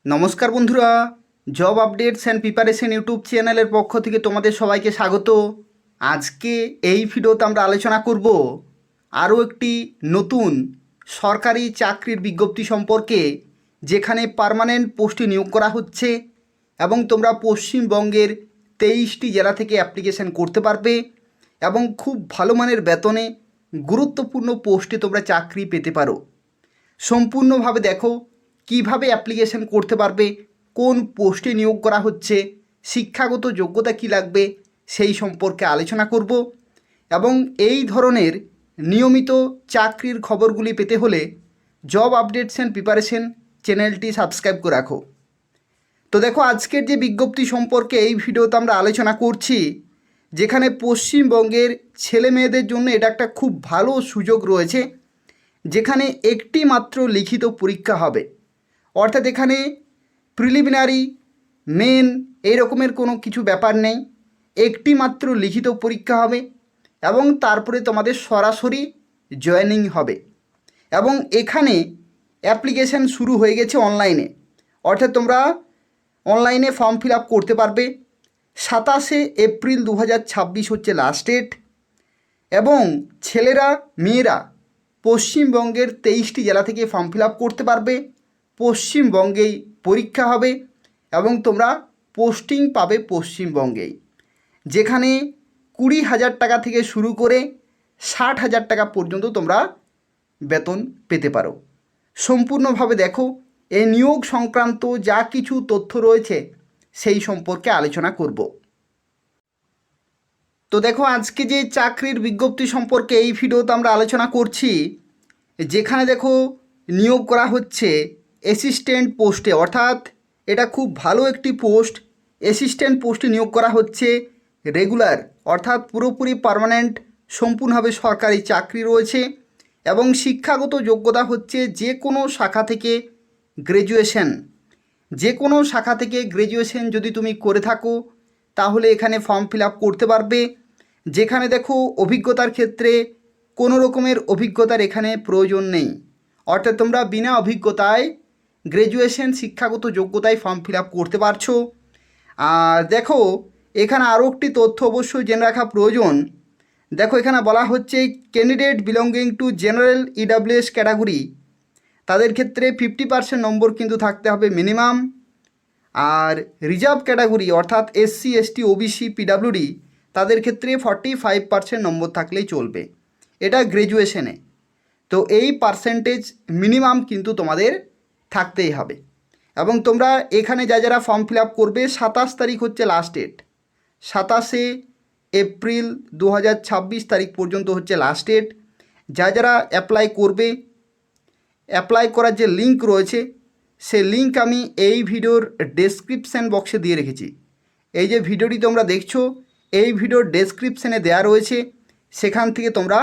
নমস্কার বন্ধুরা, job updates and preparation YouTube চ্যানেলের পক্ষ থেকে তোমাদের সবাইকে স্বাগত। আজকে এই ভিডিওতে আমরা আলোচনা করব আরও একটি নতুন সরকারি চাকরির বিজ্ঞপ্তি সম্পর্কে, যেখানে পার্মানেন্ট পোস্টে নিয়োগ করা হচ্ছে এবং তোমরা পশ্চিমবঙ্গের 23টি জেলা থেকে অ্যাপ্লিকেশান করতে পারবে এবং খুব ভালো মানের বেতনে গুরুত্বপূর্ণ পোস্টে তোমরা চাকরি পেতে পারো। সম্পূর্ণভাবে দেখো কিভাবে অ্যাপ্লিকেশন করতে পারবে, কোন পোস্টে নিয়োগ করা হচ্ছে, শিক্ষাগত যোগ্যতা কী লাগবে সেই সম্পর্কে আলোচনা করব। এবং এই ধরনের নিয়মিত চাকরির খবরগুলি পেতে হলে জব আপডেটস অ্যান্ড প্রিপারেশন চ্যানেলটি সাবস্ক্রাইব করে রাখো। তো দেখো, আজকের যে বিজ্ঞপ্তি সম্পর্কে এই ভিডিওতে আমরা আলোচনা করছি, যেখানে পশ্চিমবঙ্গের ছেলে মেয়েদের জন্য এটা একটা খুব ভালো সুযোগ রয়েছে, যেখানে একটি মাত্র লিখিত পরীক্ষা হবে। অর্থাৎ এখানে প্রিলিমিনারি, মেন এই রকমের কোনো কিছু ব্যাপার নেই, একটি মাত্র লিখিত পরীক্ষা হবে এবং তারপরে তোমাদের সরাসরি জয়েনিং হবে। এবং এখানে অ্যাপ্লিকেশান শুরু হয়ে গেছে অনলাইনে, অর্থাৎ তোমরা অনলাইনে ফর্ম ফিল আপ করতে পারবে। 27শে এপ্রিল 2026 হচ্ছে লাস্ট ডেট। এবং ছেলেরা মেয়েরা পশ্চিমবঙ্গের 23টি জেলা থেকে ফর্ম ফিল আপ করতে পারবে। পশ্চিমবঙ্গেই পরীক্ষা হবে এবং তোমরা পোস্টিং পাবে পশ্চিমবঙ্গেই, যেখানে 20,000 টাকা থেকে শুরু করে 60,000 টাকা পর্যন্ত তোমরা বেতন পেতে পারো। সম্পূর্ণভাবে দেখো, এই নিয়োগ সংক্রান্ত যা কিছু তথ্য রয়েছে সেই সম্পর্কে আলোচনা করব। তো দেখো, আজকে যে চাকরির বিজ্ঞপ্তি সম্পর্কে এই ভিডিওতে আমরা আলোচনা করছি, যেখানে দেখো নিয়োগ করা হচ্ছে অ্যাসিস্ট্যান্ট পোস্টে, অর্থাৎ এটা খুব ভালো একটি পোস্ট। অ্যাসিস্ট্যান্ট পোস্টে নিয়োগ করা হচ্ছে রেগুলার, অর্থাৎ পুরোপুরি পার্মানেন্ট, সম্পূর্ণভাবে সরকারি চাকরি রয়েছে। এবং শিক্ষাগত যোগ্যতা হচ্ছে যে কোনো শাখা থেকে গ্র্যাজুয়েশন, যে কোনো শাখা থেকে গ্র্যাজুয়েশন যদি তুমি করে থাকো তাহলে এখানে ফর্ম ফিল আপ করতে পারবে। যেখানে দেখো অভিজ্ঞতার ক্ষেত্রে কোনো রকমের অভিজ্ঞতার এখানে প্রয়োজন নেই, অর্থাৎ তোমরা বিনা অভিজ্ঞতায় গ্র্যাজুয়েশন শিক্ষাগত যোগ্যতায় ফর্ম ফিল আপ করতে পারছো। আর দেখো, এখানে আরও একটি তথ্য অবশ্যই জেনে রাখা প্রয়োজন। দেখো, এখানে বলা হচ্ছে candidate belonging to general EWS category, তাদের ক্ষেত্রে 50% নম্বর কিন্তু থাকতে হবে মিনিমাম। আর রিজার্ভ ক্যাটাগরি অর্থাৎ এসসি এসটি ওবিসি পিডাব্লিউডি, তাদের ক্ষেত্রে 45% নম্বর থাকলেই চলবে, এটা গ্র্যাজুয়েশনে। তো এই পার্সেন্টেজ মিনিমাম কিন্তু তোমাদের থাকতেই হবে। এবং তোমরা এখানে যারা ফর্ম ফিল আপ করবে, 27 তারিখ হচ্ছে লাস্ট ডেট। 27শে এপ্রিল 2026 তারিখ পর্যন্ত হচ্ছে লাস্ট ডেট। যারা অ্যাপ্লাই করবে, অ্যাপ্লাই করার যে লিঙ্ক রয়েছে সেই লিঙ্ক আমি এই ভিডিওর ডেসক্রিপশান বক্সে দিয়ে রেখেছি। এই যে ভিডিওটি তোমরা দেখছো, এই ভিডিওর ডেসক্রিপশানে দেওয়া রয়েছে, সেখান থেকে তোমরা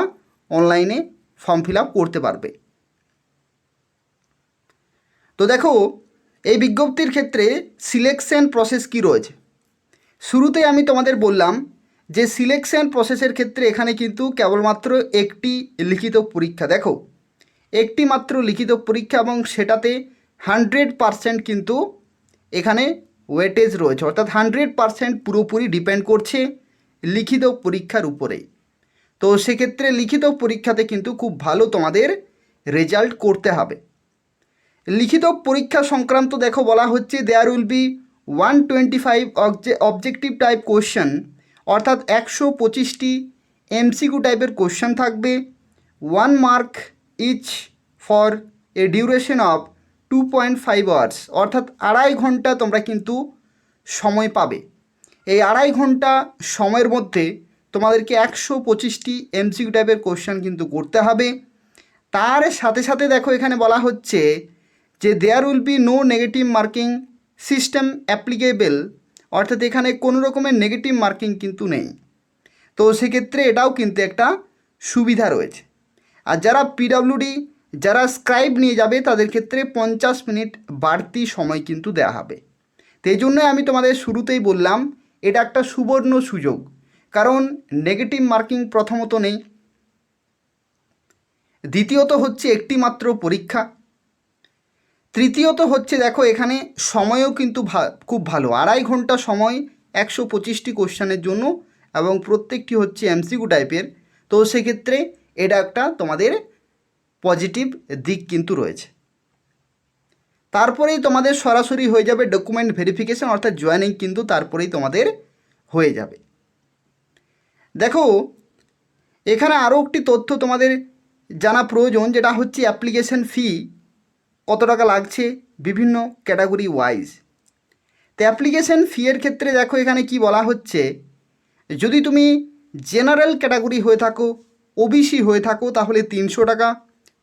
অনলাইনে ফর্ম ফিল আপ করতে পারবে। তো দেখো, এই বিজ্ঞপ্তির ক্ষেত্রে সিলেকশন প্রসেস কি রয়েছে। শুরুতেই আমি তোমাদের বললাম যে সিলেকশন প্রসেসের ক্ষেত্রে এখানে কিন্তু কেবলমাত্র একটি লিখিত পরীক্ষা। দেখো, একটি মাত্র লিখিত পরীক্ষা এবং সেটাতে 100% কিন্তু এখানে ওয়েটেজ রয়েছে, অর্থাৎ 100% পুরোপুরি ডিপেন্ড করছে লিখিত পরীক্ষার উপরেই। তো সেক্ষেত্রে লিখিত পরীক্ষাতে কিন্তু খুব ভালো তোমাদের রেজাল্ট করতে হবে। লিখিত পরীক্ষা সংক্রান্ত দেখো বলা হচ্ছে there will be 125 objective type question, অর্থাৎ 125টি এমসিকিউ টাইপের কোশ্চেন থাকবে। 1 mark each for a duration of 2.5 hours, অর্থাৎ 2.5 ঘন্টা তোমরা কিন্তু সময় পাবে। এই 2.5 ঘন্টা সময়ের মধ্যে তোমাদেরকে 125টি এমসিকিউ টাইপের কোশ্চেন কিন্তু করতে হবে। তার সাথে সাথে দেখো এখানে বলা হচ্ছে যে there will be no negative marking system applicable, অর্থাৎ এখানে কোনো রকমের নেগেটিভ মার্কিং কিন্তু নেই। তো সেক্ষেত্রে এটাও কিন্তু একটা সুবিধা রয়েছে। আর যারা পিডাব্লিউডি, যারা স্ক্রাইব নিয়ে যাবে, তাদের ক্ষেত্রে 50 মিনিট বাড়তি সময় কিন্তু দেওয়া হবে। তো এই জন্যই আমি তোমাদের শুরুতেই বললাম এটা একটা সুবর্ণ সুযোগ, কারণ নেগেটিভ মার্কিং প্রথমত নেই, দ্বিতীয়ত হচ্ছে একটি মাত্র পরীক্ষা, তৃতীয়ত হচ্ছে দেখো এখানে সময়ও কিন্তু খুব ভালো, 2.5 ঘন্টা সময় 125টি কোশ্চেনের জন্য, এবং প্রত্যেকটি হচ্ছে এমসিকিউ টাইপের। তো সেক্ষেত্রে এটা একটা তোমাদের পজিটিভ দিক কিন্তু রয়েছে। তারপরেই তোমাদের সরাসরি হয়ে যাবে ডকুমেন্ট ভেরিফিকেশন, অর্থাৎ জয়েনিং কিন্তু তারপরেই তোমাদের হয়ে যাবে। দেখো এখানে আরও একটি তথ্য তোমাদের জানা প্রয়োজন, যেটা হচ্ছে অ্যাপ্লিকেশন ফি কত টাকা লাগছে বিভিন্ন ক্যাটাগরি ওয়াইজ। তো অ্যাপ্লিকেশন ফি এর ক্ষেত্রে দেখো এখানে কি বলা হচ্ছে, যদি তুমি জেনারেল ক্যাটাগরি হয়ে থাকো, ওবিসি হয়ে থাকো, তাহলে 300 টাকা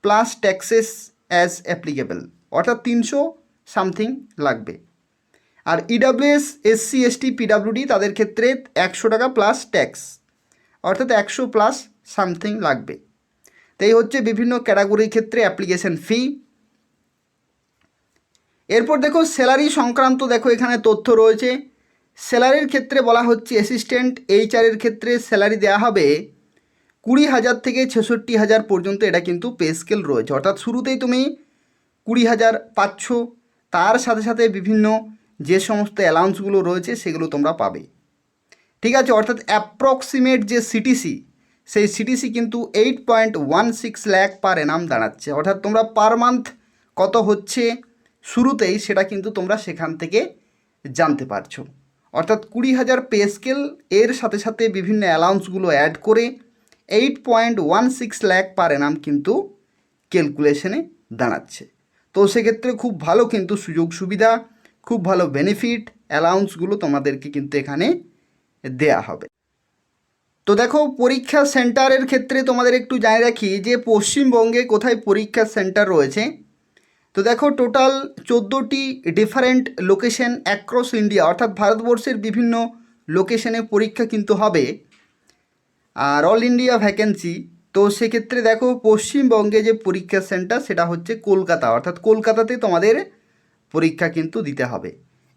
প্লাস ট্যাক্সেস অ্যাজ অ্যাপ্লিকেবল, অর্থাৎ 300 সামথিং লাগবে। আর ইডাব্লিউএস, এসসি, এসটি, পিডাব্লিউডি তাদের ক্ষেত্রে 100 টাকা প্লাস ট্যাক্স, অর্থাৎ 100 প্লাস সামথিং লাগবে। তো এই হচ্ছে বিভিন্ন ক্যাটাগরির ক্ষেত্রে অ্যাপ্লিকেশন ফি। এরপর দেখো স্যালারি সংক্রান্ত দেখো এখানে তথ্য রয়েছে। স্যালারির ক্ষেত্রে বলা হচ্ছে অ্যাসিস্ট্যান্ট এইচআরের ক্ষেত্রে স্যালারি দেওয়া হবে 20,000 থেকে 66,000 পর্যন্ত, এটা কিন্তু পে স্কেল রয়েছে, অর্থাৎ শুরুতেই তুমি 20,000 পাচ্ছ, তার সাথে সাথে বিভিন্ন যে সমস্ত অ্যালাউন্সগুলো রয়েছে সেগুলো তোমরা পাবে। ঠিক আছে, অর্থাৎ অ্যাপ্রক্সিমেট যে সিটিসি, সেই সিটিসি কিন্তু 8.16 লাখ পার এনাম দাঁড়াচ্ছে, অর্থাৎ তোমরা পার মান্থ কত হচ্ছে শুরুতেই সেটা কিন্তু তোমরা সেখান থেকে জানতে পারছো। অর্থাৎ 20,000 পে স্কেল, এর সাথে সাথে বিভিন্ন অ্যালাউন্সগুলো অ্যাড করে 8.16 লাখ পার এনাম কিন্তু ক্যালকুলেশনে দাঁড়াচ্ছে। তো সেক্ষেত্রে খুব ভালো কিন্তু সুযোগ সুবিধা, খুব ভালো বেনিফিট, অ্যালাউন্সগুলো তোমাদেরকে কিন্তু এখানে দেয়া হবে। তো দেখো পরীক্ষা সেন্টারের ক্ষেত্রে তোমাদের একটু জানিয়ে রাখি যে পশ্চিমবঙ্গে কোথায় পরীক্ষা সেন্টার রয়েছে। তো দেখো টোটাল 14টি ডিফারেন্ট লোকেশন অ্যাক্রস ইন্ডিয়া, অর্থাৎ ভারতবর্ষের বিভিন্ন লোকেশনে পরীক্ষা কিন্তু হবে, আর অল ইন্ডিয়া ভ্যাকেন্সি। তো সেক্ষেত্রে দেখো পশ্চিমবঙ্গে যে পরীক্ষা সেন্টার সেটা হচ্ছে কলকাতা, অর্থাৎ কলকাতাতে তোমাদের পরীক্ষা কিন্তু দিতে হবে।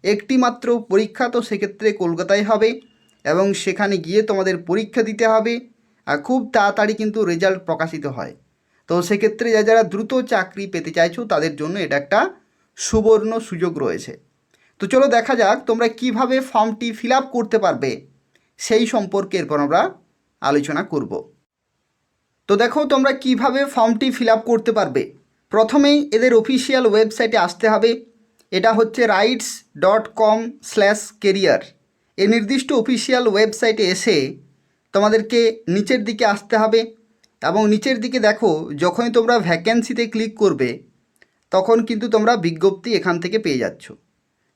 একটি মাত্র পরীক্ষা, তো সেক্ষেত্রে কলকাতায় হবে এবং সেখানে গিয়ে তোমাদের পরীক্ষা দিতে হবে, আর খুব তাড়াতাড়ি কিন্তু রেজাল্ট প্রকাশিত হয়। তো সেক্ষেত্রে যারা দ্রুত চাকরি পেতে চাইছো তাদের জন্য এটা একটা সুবর্ণ সুযোগ রয়েছে। তো চলো দেখা যাক তোমরা কিভাবে ফর্মটি ফিল আপ করতে পারবে সেই সম্পর্কে এরপর আমরা আলোচনা করব। তো দেখো তোমরা কিভাবে ফর্মটি ফিল আপ করতে পারবে। প্রথমেই এদের অফিসিয়াল ওয়েবসাইটে আসতে হবে, এটা হচ্ছে rites.com/career। এই নির্দিষ্ট অফিসিয়াল ওয়েবসাইটে এসে তোমাদেরকে নিচের দিকে আসতে হবে, এবং নিচের দিকে দেখো যখনই তোমরা ভ্যাকেন্সিতে ক্লিক করবে তখন কিন্তু তোমরা বিজ্ঞপ্তি এখান থেকে পেয়ে যাচ্ছ।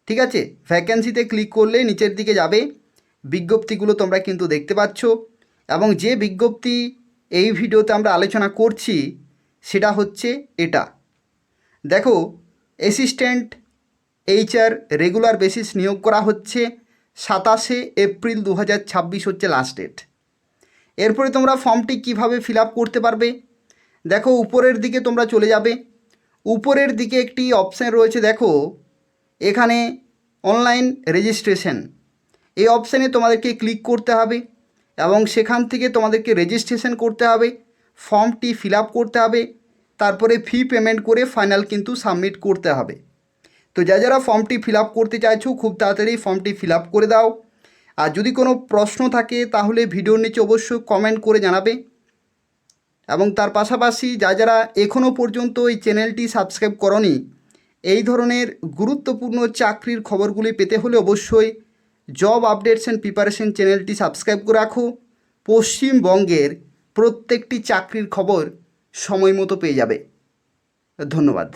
ঠিক আছে, ভ্যাকেন্সিতে ক্লিক করলে নিচের দিকে যাবে, বিজ্ঞপ্তিগুলো তোমরা কিন্তু দেখতে পাচ্ছ, এবং যে বিজ্ঞপ্তি এই ভিডিওতে আমরা আলোচনা করছি সেটা হচ্ছে এটা। দেখো অ্যাসিস্ট্যান্ট এইচআর রেগুলার বেসিস নিয়োগ করা হচ্ছে, 27শে এপ্রিল 2026 হচ্ছে লাস্ট ডেট। এরপরে তোমরা ফর্মটি কিভাবে ফিল আপ করতে পারবে, দেখো উপরের দিকে তোমরা চলে যাবে, উপরের দিকে একটি অপশান রয়েছে, দেখো এখানে অনলাইন রেজিস্ট্রেশন, এই অপশানে তোমাদেরকে ক্লিক করতে হবে এবং সেখান থেকে তোমাদেরকে রেজিস্ট্রেশন করতে হবে, ফর্মটি ফিল আপ করতে হবে, তারপরে ফি পেমেন্ট করে ফাইনাল কিন্তু সাবমিট করতে হবে। তো যারা ফর্মটি ফিল আপ করতে চাইছো খুব তাড়াতাড়ি ফর্মটি ফিল আপ করে দাও। আর যদি কোনো প্রশ্ন থাকে তাহলে ভিডিওর নিচে অবশ্যই কমেন্ট করে জানাবে, এবং তার পাশাপাশি যারা এখনও পর্যন্ত এই চ্যানেলটি সাবস্ক্রাইব করনি, এই ধরনের গুরুত্বপূর্ণ চাকরির খবরগুলি পেতে হলে অবশ্যই জব আপডেটস অ্যান্ড প্রিপারেশন চ্যানেলটি সাবস্ক্রাইব করে রাখো। পশ্চিমবঙ্গের প্রত্যেকটি চাকরির খবর সময় মতো পেয়ে যাবে। ধন্যবাদ।